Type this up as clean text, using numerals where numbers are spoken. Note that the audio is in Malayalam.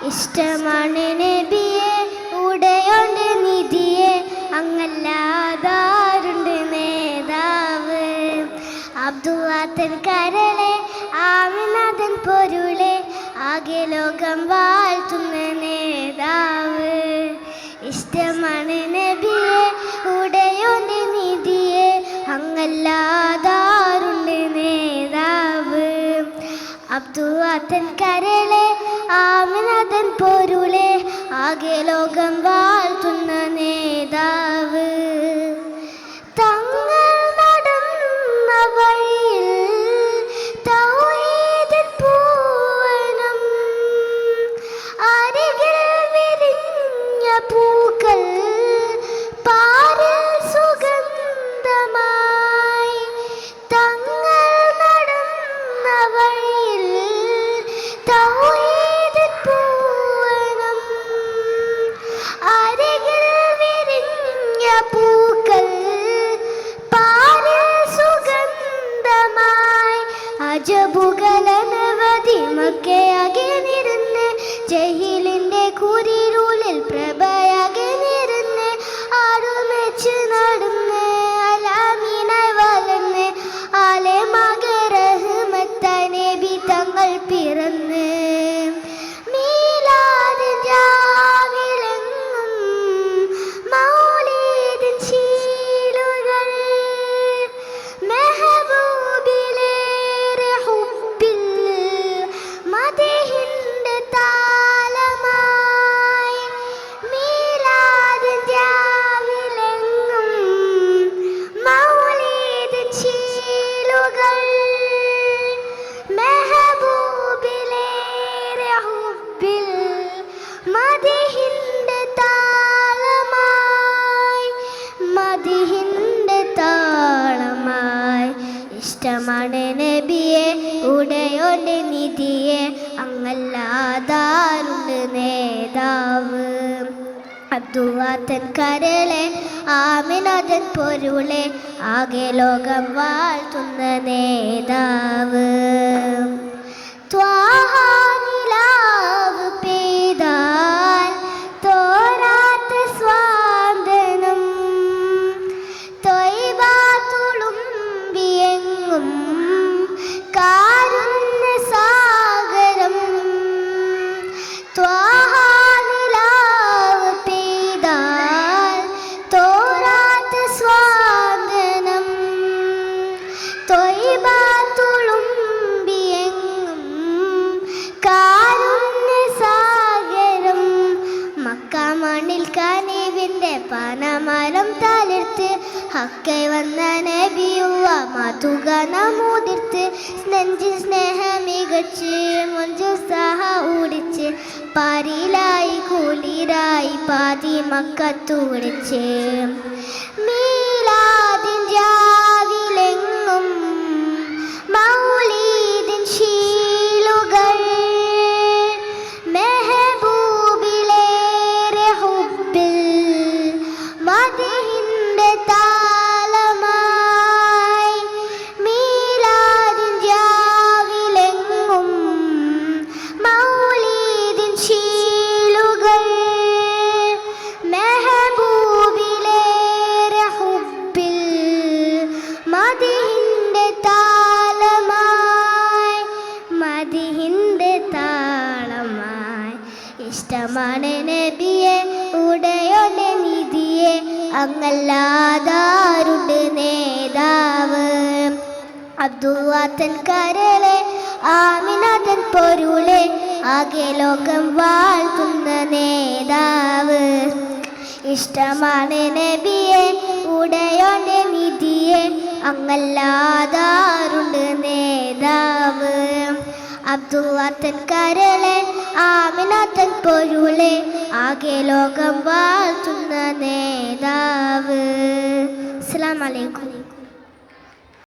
ഇഷ്ടമാണ് നബിയെ ഉടയോണ്ട് നിധിയെ അങ്ങല്ലാതാരുണ്ട് നേതാവ്. അബ്ദുല്ലാത്തൻ കരളെ ആമിനാഥൻ പൊരുളെ ആകെ ലോകം വാഴ്ത്തുന്ന നേതാവ്. ഇഷ്ടമാണ് നബിയെ ഉടയോണ്ട് നിധിയെ അങ്ങല്ലാതാരുണ്ട് നേതാവ്. അബ്ദുല്ലാത്തൻ കരളെ ആമിനാഥൻ പൊരുളെ ആകെ ലോകം വാഴ്ത്തുന്ന നേതാവ്. തങ്ങൾ നടന്ന വഴിയിൽ തൗഹീദിൻ പൂവനം, അരികിൽ വിരിഞ്ഞ പൂക്കൾ പാരിൽ സുഗന്ധമായി. തങ്ങൾ നടന്ന വഴിയിൽ തൗഹീദിൻ പൂവനം, അരികിൽ വിരിഞ്ഞ പൂക്കൾ പാരിൽ സുഗന്ധമായി. അജബുകളനവധി മക്കയകന്നിരുന്ന് ജഹീലിന്റെ കുരിരുളിൽ പ്രഭയകന്നിരുന്ന് ആടുമെച്ച് നടന്ന് അലാമീനായി വളർന്ന് ആലെ മകരഹ്മത്ത നബി തങ്ങൾ പിറന്ന്. മീലാദിൻ രാവിലെങ്ങും മൗലീദിൻ ശീലുകൾ, മെഹബൂബിലേറെ ഹുബ്ബിൽ മദഹിന്റെ താളമായി. മീലാദിൻ രാവിലെങ്ങും മൗലീദിൻ ശീലുകൾ, മെഹബൂബിലേറെ ഹുബ്ബിൽ മദഹിന്റെ താളമായി. മദഹിന്റെ താളമായി. ഇഷ്ടമാണ് നബിയെ ഉടയോണ്ട് നിധിയെ അങ്ങല്ലാതാരുണ്ട് നേതാവ്. അബ്ദുല്ലാത്തൻ കരളെ ആമിനാഥൻ പൊരുളെ ആകെ ലോകം വാഴ്ത്തുന്ന നേതാവ്. ത്വാഹ നിലാവ് പെയ്താൽ തോരാത്ത സ്വാന്തനം, ത്വയ്ബ തുളുമ്പിയെങ്ങും കാരുണ്യ സാഗരം. ത്വാഹ നിലാവ് പെയ്താൽ തോരാത്ത സ്വാന്തനം, ത്വയ്ബ തുളുമ്പിയെങ്ങും കാരുണ്യ സാഗരം. മക്ക മണ്ണിൽ കനിവിന്റെ പനമരം തളിർത്ത് ഹക്കൈ വന്ന നബിയുള്ള മധുക നമൂതിർത്ത് നെഞ്ചിൽ സ്നേഹമികച്ച് മുഞ്ചു സഹ ഊടിച്ച് പാരിലായി കുളിരായി പാതി മക്കത്തു വിളിച്ച്. മീലാദിൻ രാവിലെങ്ങും മൗലീദിൻ ശീലുകൾ, മെഹബൂബിലേറെ ഹുബ്ബിൽ മദഹിന്റെ താളമായി. മീലാദിൻ രാവിലെങ്ങും മൗലീദിൻ ശീലുകൾ, മെഹബൂബിലേറെ ഹുബ്ബിൽ മദഹിന്റെ താളമായി. മദഹിന്റെ താളമായി. ഇഷ്ടമാണ് നബിയെ ഉടയോണ്ട് നിധിയെ അങ്ങല്ലാതാരുണ്ട് നേതാവ്. അബ്ദുല്ലാത്തൻ കരളെ ആമിനാഥൻ പൊരുളെ ആകെ ലോകം വാഴ്ത്തുന്ന നേതാവ്. ഇഷ്ടമാണ് നബിയെ ഉടയോണ്ട് നിധിയെ അങ്ങല്ലാതാരുണ്ട് നേതാവ്. അബ്ദുല്ലാത്തൻ കരളെ ആമിനാഥൻ പൊരുളെ ആകെ ലോകം വാഴ്ത്തുന്ന നേതാവ്. അസ്സലാമു അലൈക്കും.